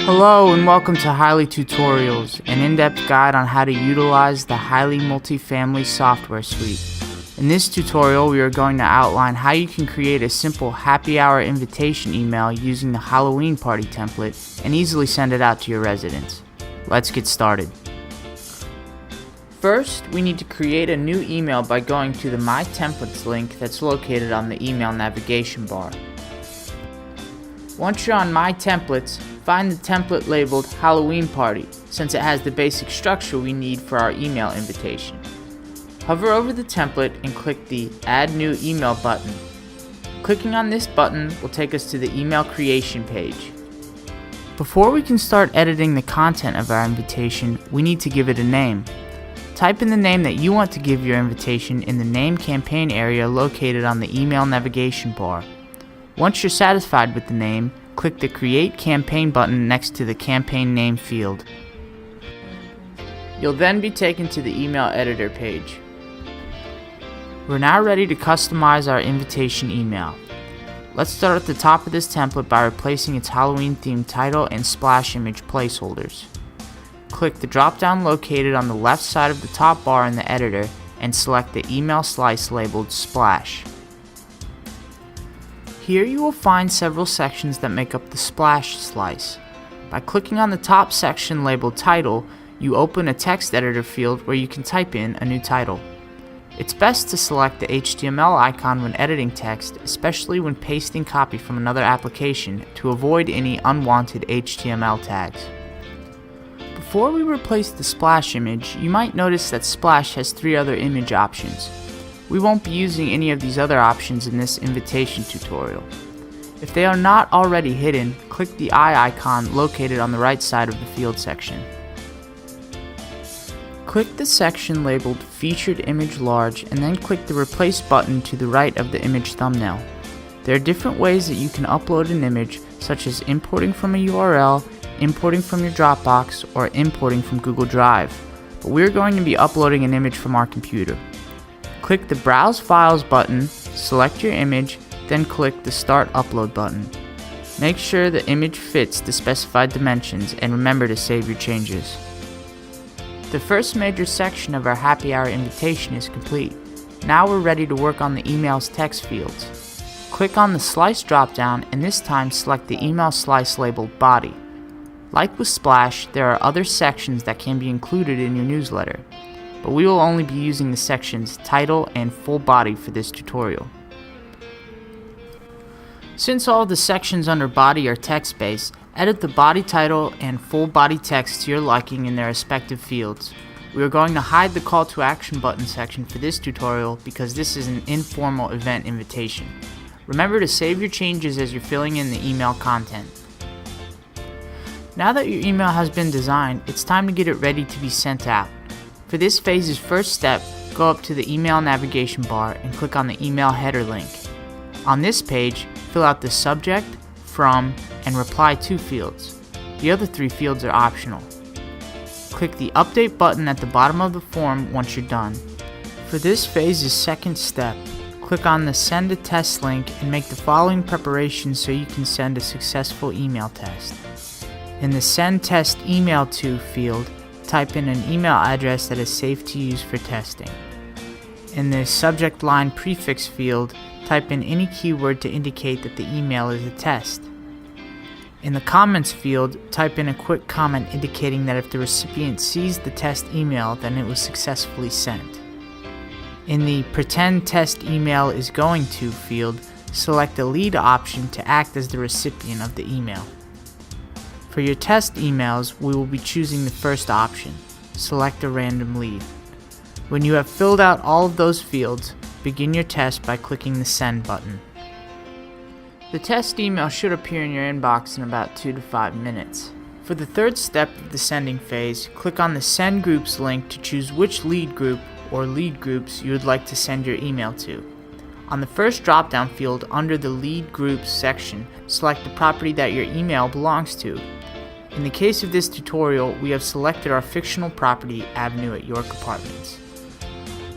Hello and welcome to Highly Tutorials, an in-depth guide on how to utilize the Highly multifamily software suite. In this tutorial, we are going to outline how you can create a simple happy hour invitation email using the Halloween party template and easily send it out to your residents. Let's get started. First, we need to create a new email by going to the My Templates link that's located on the email navigation bar. Once you're on My Templates, find the template labeled Halloween Party, since it has the basic structure we need for our email invitation. Hover over the template and click the Add New Email button. Clicking on this button will take us to the email creation page. Before we can start editing the content of our invitation, we need to give it a name. Type in the name that you want to give your invitation in the Name Campaign area located on the email navigation bar. Once you're satisfied with the name, click the Create Campaign button next to the campaign name field. You'll then be taken to the email editor page. We're now ready to customize our invitation email. Let's start at the top of this template by replacing its Halloween themed title and splash image placeholders. Click the drop-down located on the left side of the top bar in the editor and select the email slice labeled Splash. Here you will find several sections that make up the splash slice. By clicking on the top section labeled Title, you open a text editor field where you can type in a new title. It's best to select the HTML icon when editing text, especially when pasting copy from another application, to avoid any unwanted HTML tags. Before we replace the splash image, you might notice that Splash has 3 other image options. We won't be using any of these other options in this invitation tutorial. If they are not already hidden, click the eye icon located on the right side of the field section. Click the section labeled Featured Image Large and then click the Replace button to the right of the image thumbnail. There are different ways that you can upload an image, such as importing from a URL, importing from your Dropbox, or importing from Google Drive, but we're going to be uploading an image from our computer. Click the Browse Files button, select your image, then click the Start Upload button. Make sure the image fits the specified dimensions and remember to save your changes. The first major section of our happy hour invitation is complete. Now we're ready to work on the email's text fields. Click on the Slice dropdown and this time select the email slice labeled Body. Like with Splash, there are other sections that can be included in your newsletter, but we will only be using the sections Title and Full Body for this tutorial. Since all of the sections under Body are text-based, edit the body title and full body text to your liking in their respective fields. We are going to hide the Call to Action button section for this tutorial because this is an informal event invitation. Remember to save your changes as you're filling in the email content. Now that your email has been designed, it's time to get it ready to be sent out. For this phase's first step, go up to the email navigation bar and click on the email header link. On this page, fill out the subject, from, and reply to fields. The other 3 fields are optional. Click the update button at the bottom of the form once you're done. For this phase's second step, click on the Send a Test link and make the following preparations so you can send a successful email test. In the Send Test Email To field, type in an email address that is safe to use for testing. In the subject line prefix field, type in any keyword to indicate that the email is a test. In the comments field, type in a quick comment indicating that if the recipient sees the test email, then it was successfully sent. In the Pretend Test Email is Going To field, select the lead option to act as the recipient of the email. For your test emails, we will be choosing the first option, select a random lead. When you have filled out all of those fields, begin your test by clicking the Send button. The test email should appear in your inbox in about 2 to 5 minutes. For the third step of the sending phase, click on the Send Groups link to choose which lead group or lead groups you would like to send your email to. On the first drop-down field under the Lead Groups section, select the property that your email belongs to. In the case of this tutorial, we have selected our fictional property, Avenue at York Apartments.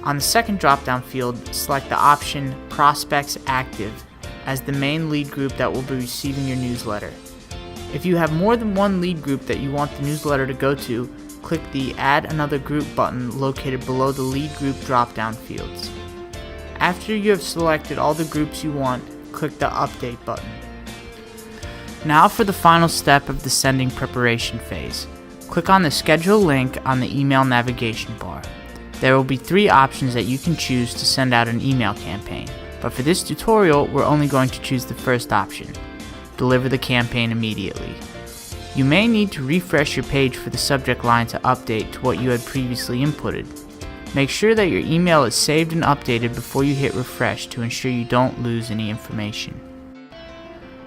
On the second drop-down field, select the option Prospects Active as the main lead group that will be receiving your newsletter. If you have more than one lead group that you want the newsletter to go to, click the Add Another Group button located below the lead group drop-down fields. After you have selected all the groups you want, click the Update button. Now for the final step of the sending preparation phase. Click on the Schedule link on the email navigation bar. There will be 3 options that you can choose to send out an email campaign, but for this tutorial, we're only going to choose the first option: deliver the campaign immediately. You may need to refresh your page for the subject line to update to what you had previously inputted. Make sure that your email is saved and updated before you hit refresh to ensure you don't lose any information.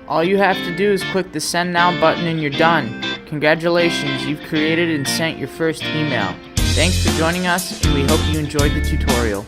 All you have to do is click the Send Now button and you're done. Congratulations, you've created and sent your first email. Thanks for joining us, and we hope you enjoyed the tutorial.